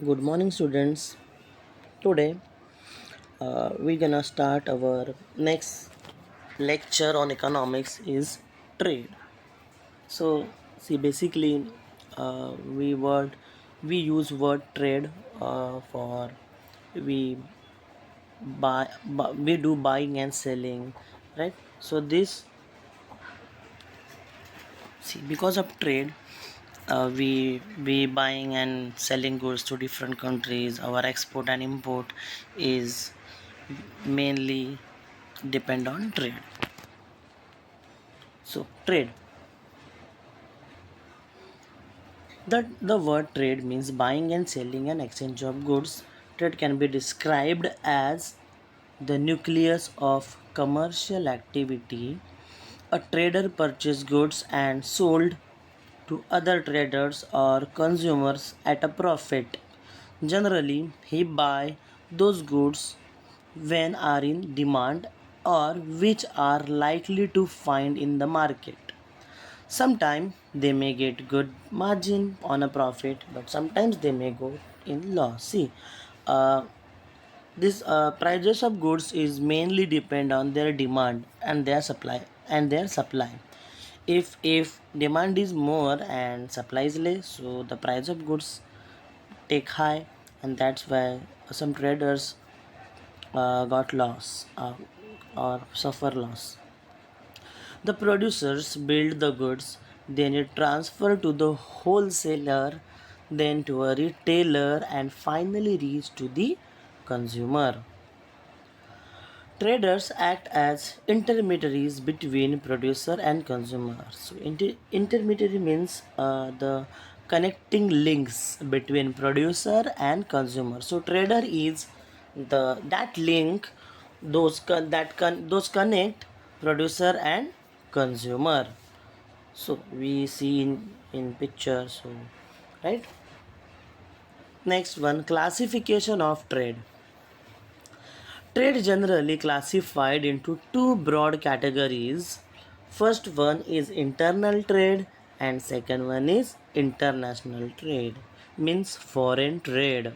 Good morning, students. Today, we're gonna start our next lecture on economics is trade. So, see, basically, we use word trade for we we do buying and selling, right? So this, see, because of trade, we buying and selling goods to different countries. Our export and import is mainly depend on trade. So trade, that the word trade means buying and selling and exchange of goods. Trade can be described as the nucleus of commercial activity. A trader purchases goods and sold to other traders or consumers at a profit. Generally, he buy those goods when are in demand or which are likely to find in the market. Sometimes they may get good margin on a profit, but sometimes they may go in loss. See, uh, this prices of goods is mainly depend on their demand and their supply. If demand is more and supply is less, so the price of goods take high, and that's why some traders got loss or suffer loss. The producers build the goods, then it transfer to the wholesaler, then to a retailer, and finally reach to the consumer. Traders act as intermediaries between producer and consumer. So intermediary means the connecting links between producer and consumer. So trader is the that link, those connect producer and consumer. So we see in picture. So right. Next one, classification of trade. Trade generally classified into two broad categories. First one is internal trade and second one is international trade, means foreign trade.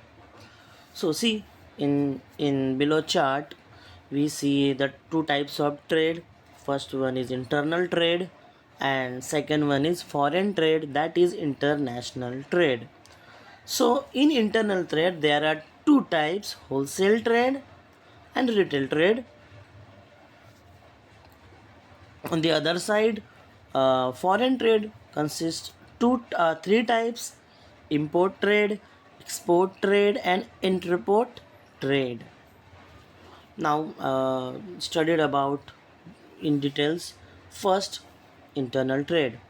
So see, in below chart we see the two types of trade. First one is internal trade and second one is foreign trade, that is international trade. So in internal trade there are two types, wholesale trade and retail trade. On the other side, foreign trade consists three types: import trade, export trade, and interport trade. Now, studied about in details. First, internal trade.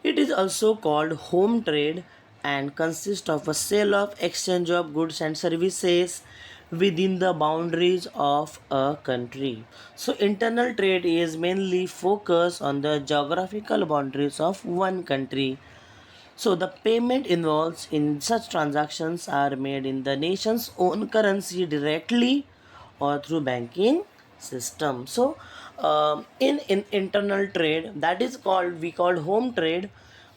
It is also called home trade and consists of a sale of exchange of goods and services within the boundaries of a country. So internal trade is mainly focused on the geographical boundaries of one country. So the payment involved in such transactions are made in the nation's own currency directly or through banking system. So in internal trade, that is called, we called home trade.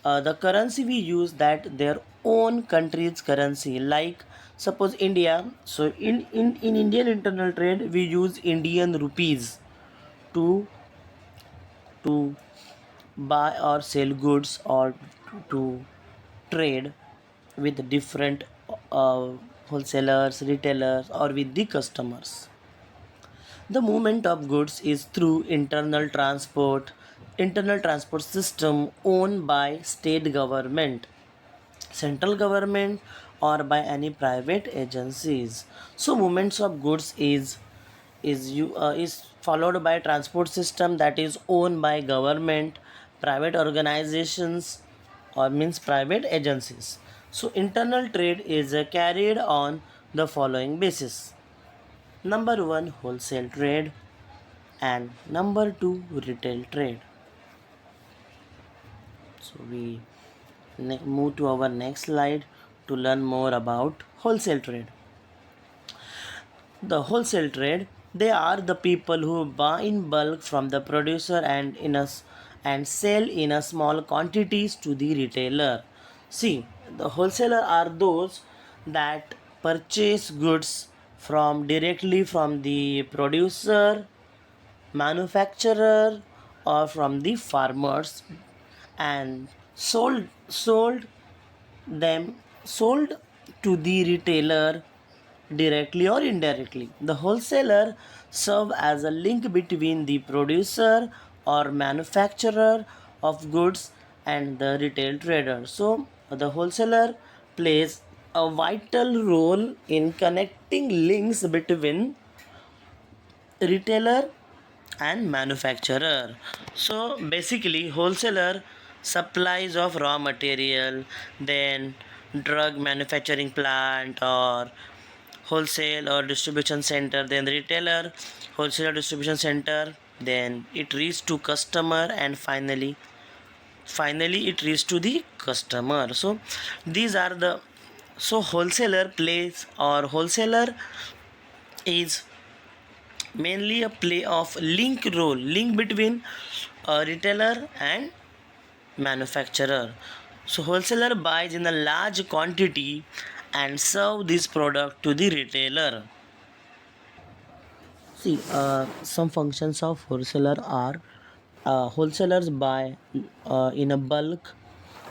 The currency we use that their own country's currency, like suppose India. So in Indian internal trade we use Indian rupees to to buy or sell goods or to trade with different wholesalers, retailers, or with the customers. The movement of goods is through internal transport system owned by state government, central government, or by any private agencies. So movements of goods is followed by transport system that is owned by government, private organizations, or means private agencies. So internal trade is carried on the following basis: number 1, wholesale trade, and number 2, retail trade. So we move to our next slide to learn more about wholesale trade. The wholesale trade, they are the people who buy in bulk from the producer and sell in a small quantities to the retailer. See, the wholesaler are those that purchase goods from directly from the producer, manufacturer, or from the farmers, and sold them sold to the retailer directly or indirectly. The wholesaler serve as a link between the producer or manufacturer of goods and the retail trader. So the wholesaler plays a vital role in connecting links between retailer and manufacturer. So basically wholesaler supplies of raw material, then drug manufacturing plant or wholesale or distribution center, then retailer wholesaler distribution center, then it reaches to customer, and finally it reaches to the customer. So these are the so wholesaler plays or wholesaler is mainly a play of link between a retailer and manufacturer. So wholesaler buys in a large quantity and serve this product to the retailer. See, some functions of wholesaler are wholesalers buy in a bulk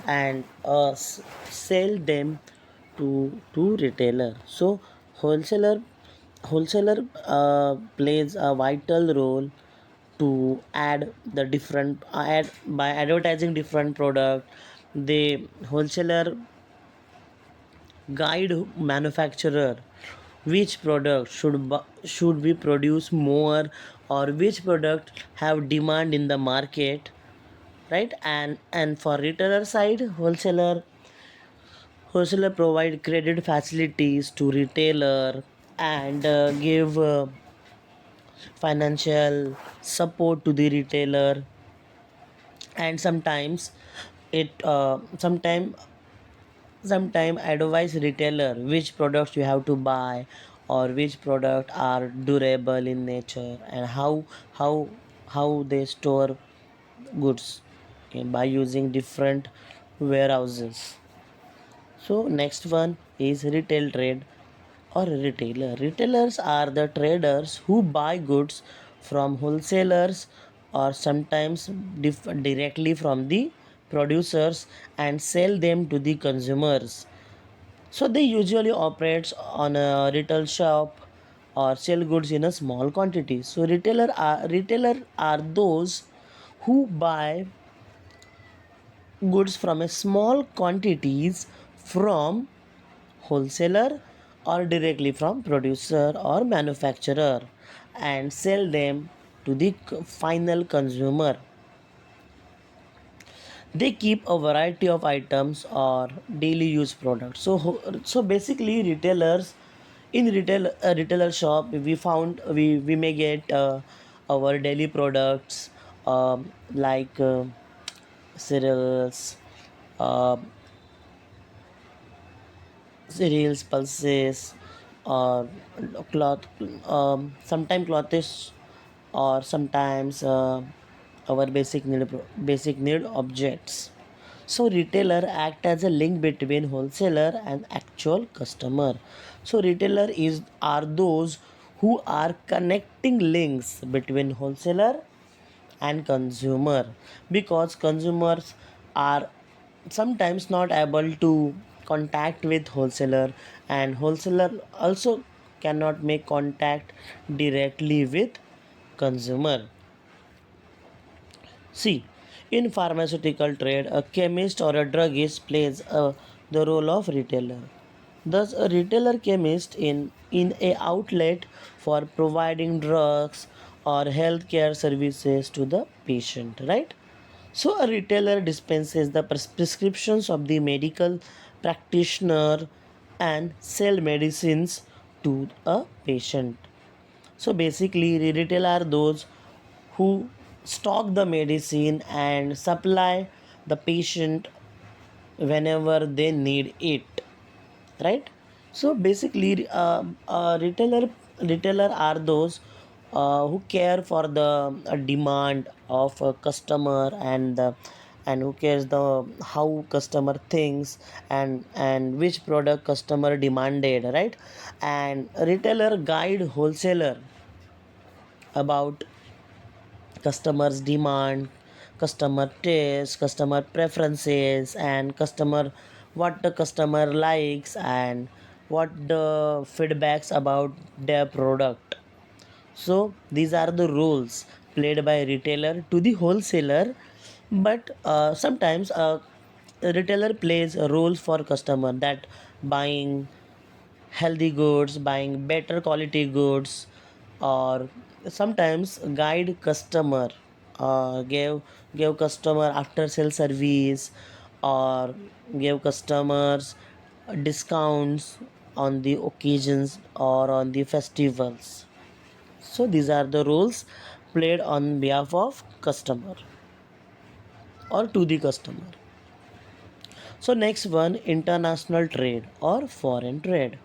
and sell them to retailer. So wholesaler wholesaler plays a vital role to add the different add by advertising different product. The wholesaler guide manufacturer which product should be produced more, or which product have demand in the market, right? And for retailer side, wholesaler provide credit facilities to retailer and give financial support to the retailer, and sometimes it sometime advise retailer which products you have to buy, or which product are durable in nature, and how how they store goods by using different warehouses. So next one is retail trade or retailer. Retailers are the traders who buy goods from wholesalers or sometimes directly from the producers and sell them to the consumers. So they usually operate on a retail shop or sell goods in a small quantity. So retailer are those who buy goods from a small quantities from wholesaler or directly from producer or manufacturer and sell them to the final consumer. They keep a variety of items or daily use products. So basically retailers in retailer shop we may get our daily products, like cereals, uh, cereals, pulses, or cloth, sometimes clothes, or sometimes our basic need objects. So retailer act as a link between wholesaler and actual customer. So retailer is are those who are connecting links between wholesaler and consumer, because consumers are sometimes not able to contact with wholesaler, and wholesaler also cannot make contact directly with consumer. See, in pharmaceutical trade, a chemist or a druggist plays the role of retailer. Thus, a retailer chemist in a outlet for providing drugs or healthcare services to the patient, right? So, a retailer dispenses the prescriptions of the medical practitioner and sell medicines to a patient. So basically, the retail are those who stock the medicine and supply the patient whenever they need it, right? So basically, retailer are those who care for the demand of a customer, and and who cares the how customer thinks, and which product customer demanded, right? And retailer guide wholesaler about customers demand, customer taste, customer preferences, and customer what the customer likes, and what the feedbacks about their product. So these are the roles played by retailer to the wholesaler. But sometimes a retailer plays a role for customer, that buying healthy goods, buying better quality goods, or sometimes guide customer, give customer after sale service, or give customers discounts on the occasions or on the festivals. So these are the roles played on behalf of customer or to the customer. So next one, international trade or foreign trade.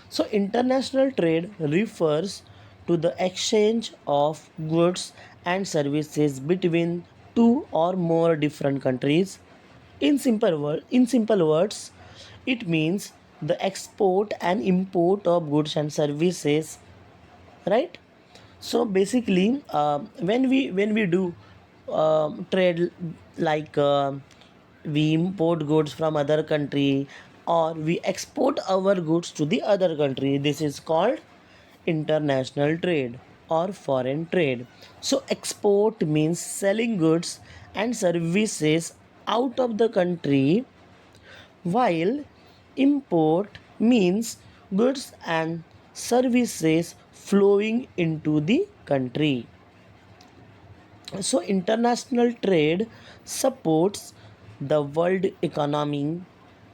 So international trade refers to the exchange of goods and services between two or more different countries. In simple words, it means the export and import of goods and services, right? So basically, when we do trade, like we import goods from other country, or we export our goods to the other country, this is called international trade or foreign trade. So export means selling goods and services out of the country, while import means goods and services flowing into the country. So international trade supports the world economy,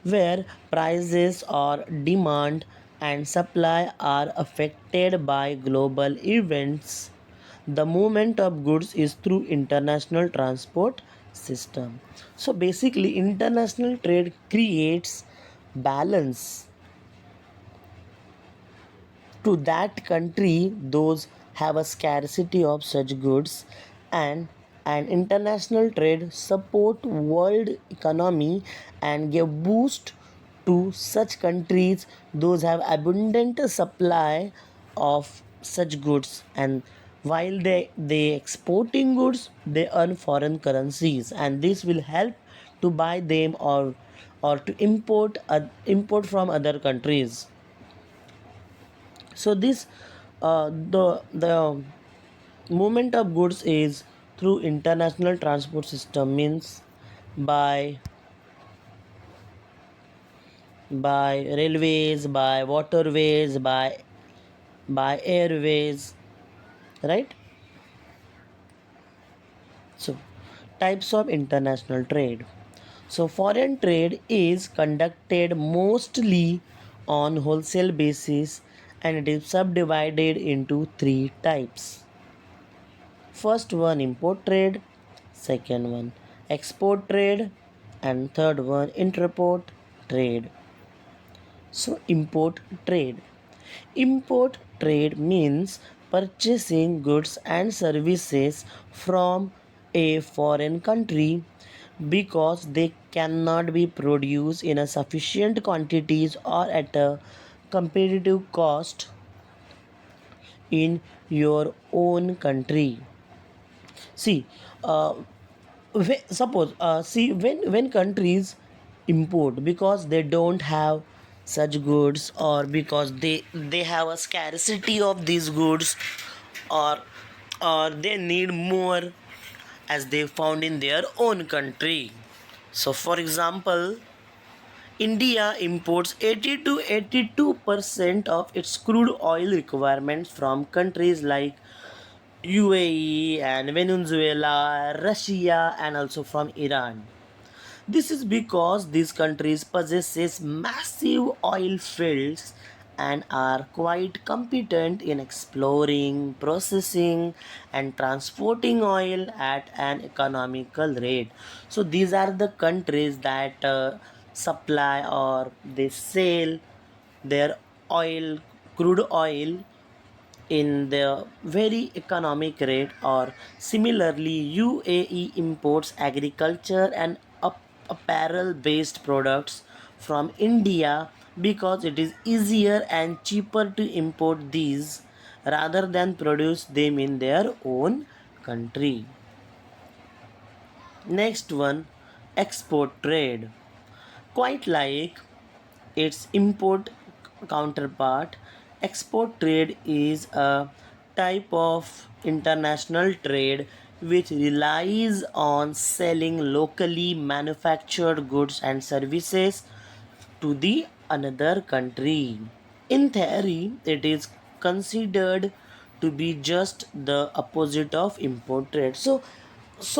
where prices or demand and supply are affected by global events. The movement of goods is through international transport system. So basically international trade creates balance to that country those have a scarcity of such goods, and an international trade support world economy and give boost to such countries those have abundant supply of such goods, and while they exporting goods, they earn foreign currencies, and this will help to buy them, or to import from other countries. So this the movement of goods is through international transport system, means by railways, by waterways, by airways, right? So types of international trade. So foreign trade is conducted mostly on wholesale basis, and it is subdivided into three types. First one, import trade, second one, export trade, and third one, intraport trade. So import trade. Import trade means purchasing goods and services from a foreign country because they cannot be produced in a sufficient quantities or at a competitive cost in your own country. See, suppose see, when countries import because they don't have such goods, or because they have a scarcity of these goods, or they need more as they found in their own country. So for example, India imports 80 to 82% of its crude oil requirements from countries like UAE and Venezuela, Russia, and also from Iran. This is because these countries possesses massive oil fields and are quite competent in exploring, processing, and transporting oil at an economical rate. So these are the countries that supply, or they sell their oil, crude oil, in the very economic rate. Or similarly, UAE imports agriculture and apparel based products from India because it is easier and cheaper to import these rather than produce them in their own country. Next one, export trade. Quite like its import counterpart, export trade is a type of international trade which relies on selling locally manufactured goods and services to the another country. In theory, it is considered to be just the opposite of import trade. So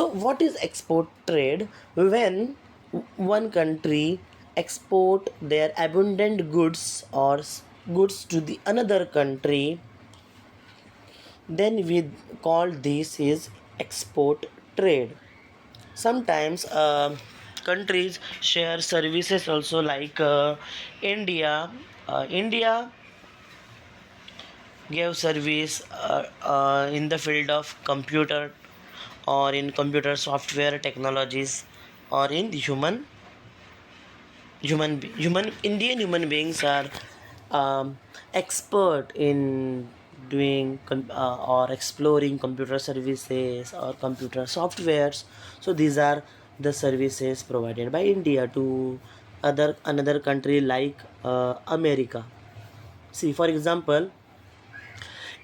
what is export trade? When one country export their abundant goods or goods to the another country, then we call this is export trade. Sometimes countries share services also, like India gave service in the field of computer or in computer software technologies, or in human Indian human beings are expert in doing or exploring computer services or computer softwares. So these are the services provided by India to other another country like America. See, for example,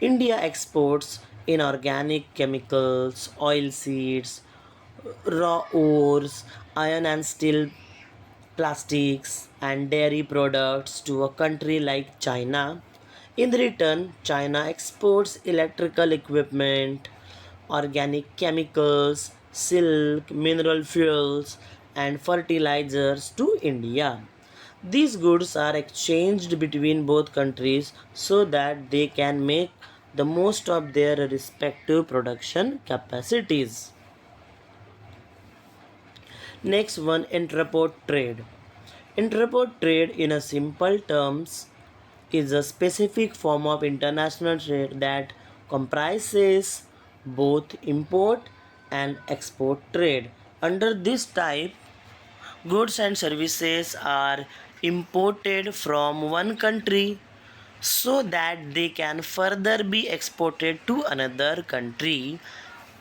India exports inorganic chemicals, oil seeds, raw ores, iron and steel, plastics, and dairy products to a country like China. In return, China exports electrical equipment, organic chemicals, silk, mineral fuels, and fertilizers to India. These goods are exchanged between both countries so that they can make the most of their respective production capacities. Next one, entrepot trade. Entrepot trade, in a simple terms, is a specific form of international trade that comprises both import and export trade. Under this type, goods and services are imported from one country so that they can further be exported to another country.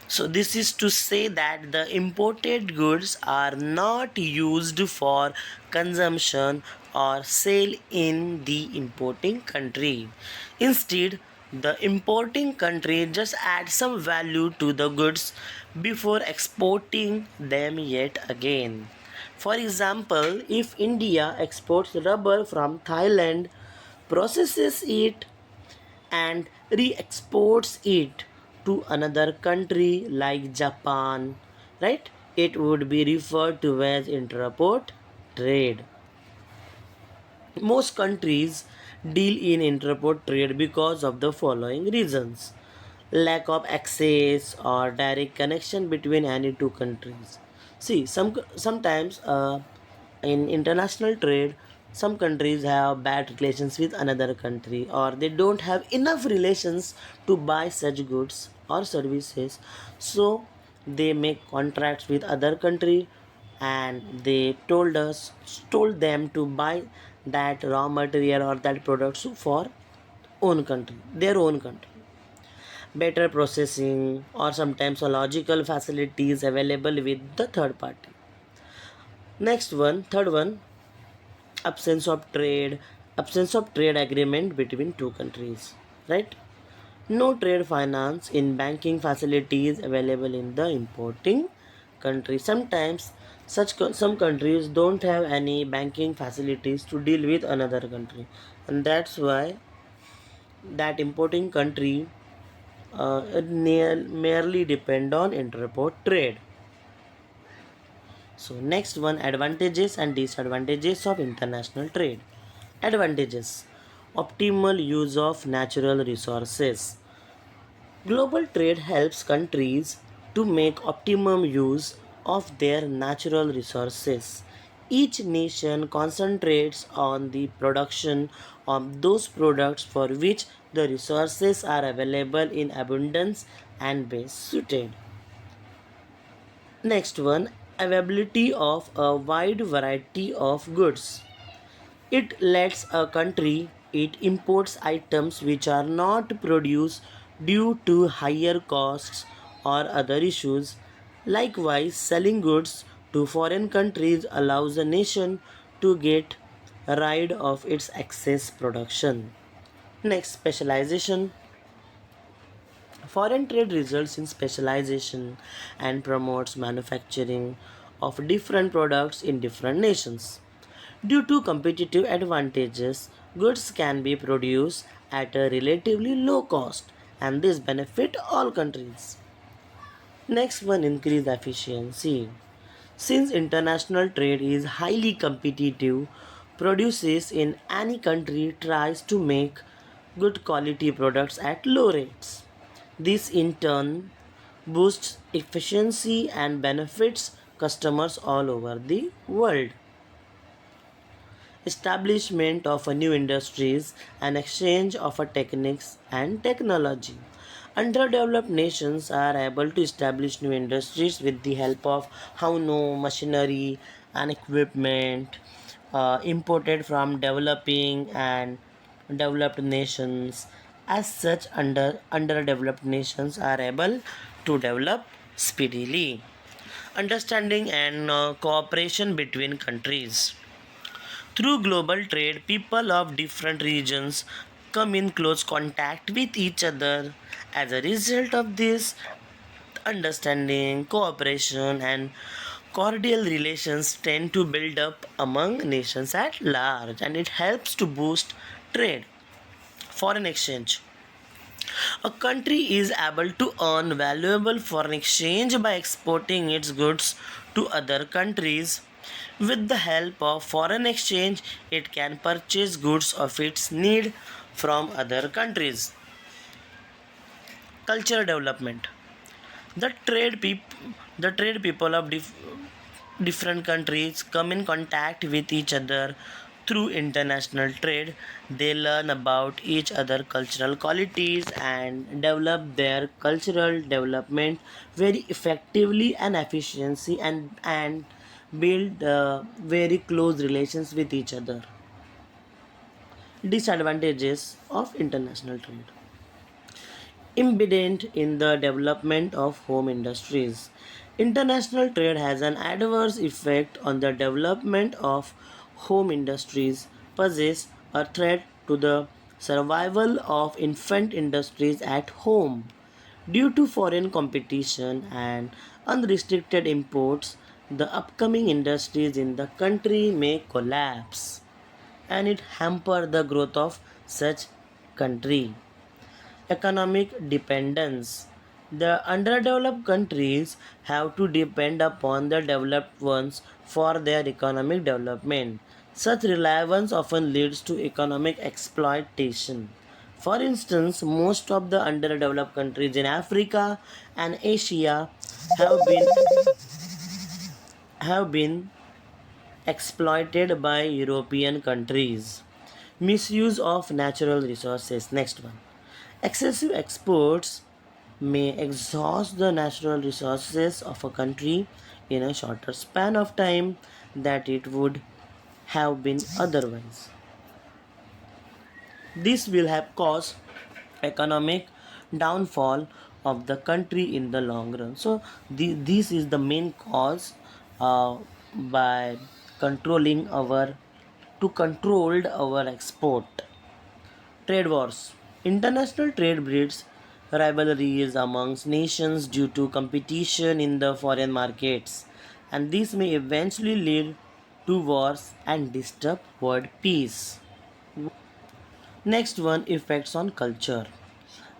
So, this is to say that the imported goods are not used for consumption or sale in the importing country. Instead, the importing country just adds some value to the goods before exporting them yet again. For example, if India exports rubber from Thailand, processes it, and re-exports it to another country like Japan, right? It would be referred to as intraport trade. Most countries deal in intraport trade because of the following reasons: lack of access or direct connection between any two countries. See, sometimes in international trade, some countries have bad relations with another country, or they don't have enough relations to buy such goods or services. So they make contracts with other country, and they told them to buy that raw material or that products for their own country. Better processing or sometimes a logical facilities available with the third party. Next one, third one, absence of trade, absence of trade agreement between two countries, right? No trade finance in banking facilities available in the importing country. Sometimes some countries don't have any banking facilities to deal with another country, and that's why that importing country merely depend on interport trade. So next one, advantages and disadvantages of international trade. Advantages: optimal use of natural resources. Global trade helps countries to make optimum use of their natural resources. Each nation concentrates on the production of those products for which the resources are available in abundance and best suited. Next one, availability of a wide variety of goods. It lets a country it imports items which are not produced due to higher costs or other issues. Likewise, selling goods to foreign countries allows a nation to get rid of its excess production. Next, specialization. Foreign trade results in specialization and promotes manufacturing of different products in different nations. Due to competitive advantages, goods can be produced at a relatively low cost and this benefit all countries. Next one, increase efficiency. Since international trade is highly competitive, produces in any country tries to make good quality products at low rates. This in turn boosts efficiency and benefits customers all over the world. Establishment of a new industries and exchange of a techniques and technology. Underdeveloped nations are able to establish new industries with the help of how no machinery and equipment imported from developing and developed nations. As such, underdeveloped nations are able to develop speedily. Understanding and cooperation between countries. Through global trade, people of different regions come in close contact with each other. As a result of this, understanding, cooperation, and cordial relations tend to build up among nations at large, and it helps to boost trade. Foreign exchange. A country is able to earn valuable foreign exchange by exporting its goods to other countries. With the help of foreign exchange, it can purchase goods of its need from other countries. Cultural development. The trade people of different countries come in contact with each other through international trade. They learn about each other cultural qualities and develop their cultural development very effectively and efficiency and build very close relations with each other. Disadvantages of international trade. Embedded in the development of home industries. International trade has an adverse effect on the development of home industries, poses a threat to the survival of infant industries at home. Due to foreign competition and unrestricted imports, the upcoming industries in the country may collapse and it hamper the growth of such country. Economic dependence. The underdeveloped countries have to depend upon the developed ones for their economic development. Such reliance often leads to economic exploitation. For instance, most of the underdeveloped countries in Africa and Asia have been exploited by European countries. Misuse of natural resources. Next one. Excessive exports may exhaust the natural resources of a country in a shorter span of time that it would have been otherwise. This will have caused economic downfall of the country in the long run. So this is the main cause by controlling our to controlled our export. Trade wars. International trade breeds rivalries amongst nations due to competition in the foreign markets, and this may eventually lead to wars and disturb world peace. Next one, effects on culture.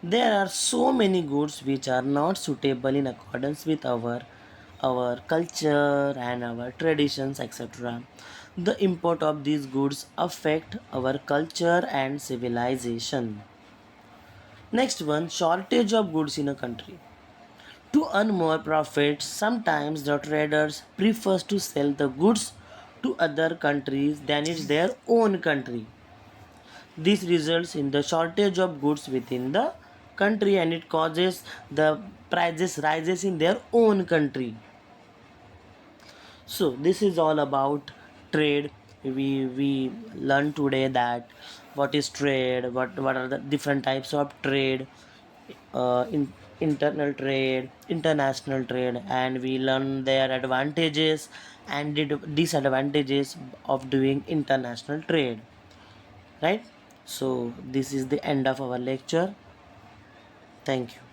There are so many goods which are not suitable in accordance with our culture and our traditions, etc. The import of these goods affect our culture and civilization. Next one, shortage of goods in a country. To earn more profits, sometimes the traders prefers to sell the goods to other countries than is their own country. This results in the shortage of goods within the country, and it causes the prices rises in their own country. So this is all about trade. We learned today that what is trade, what are the different types of trade, in internal trade, international trade, and we learn their advantages and disadvantages of doing international trade. Right? So this is the end of our lecture. Thank you.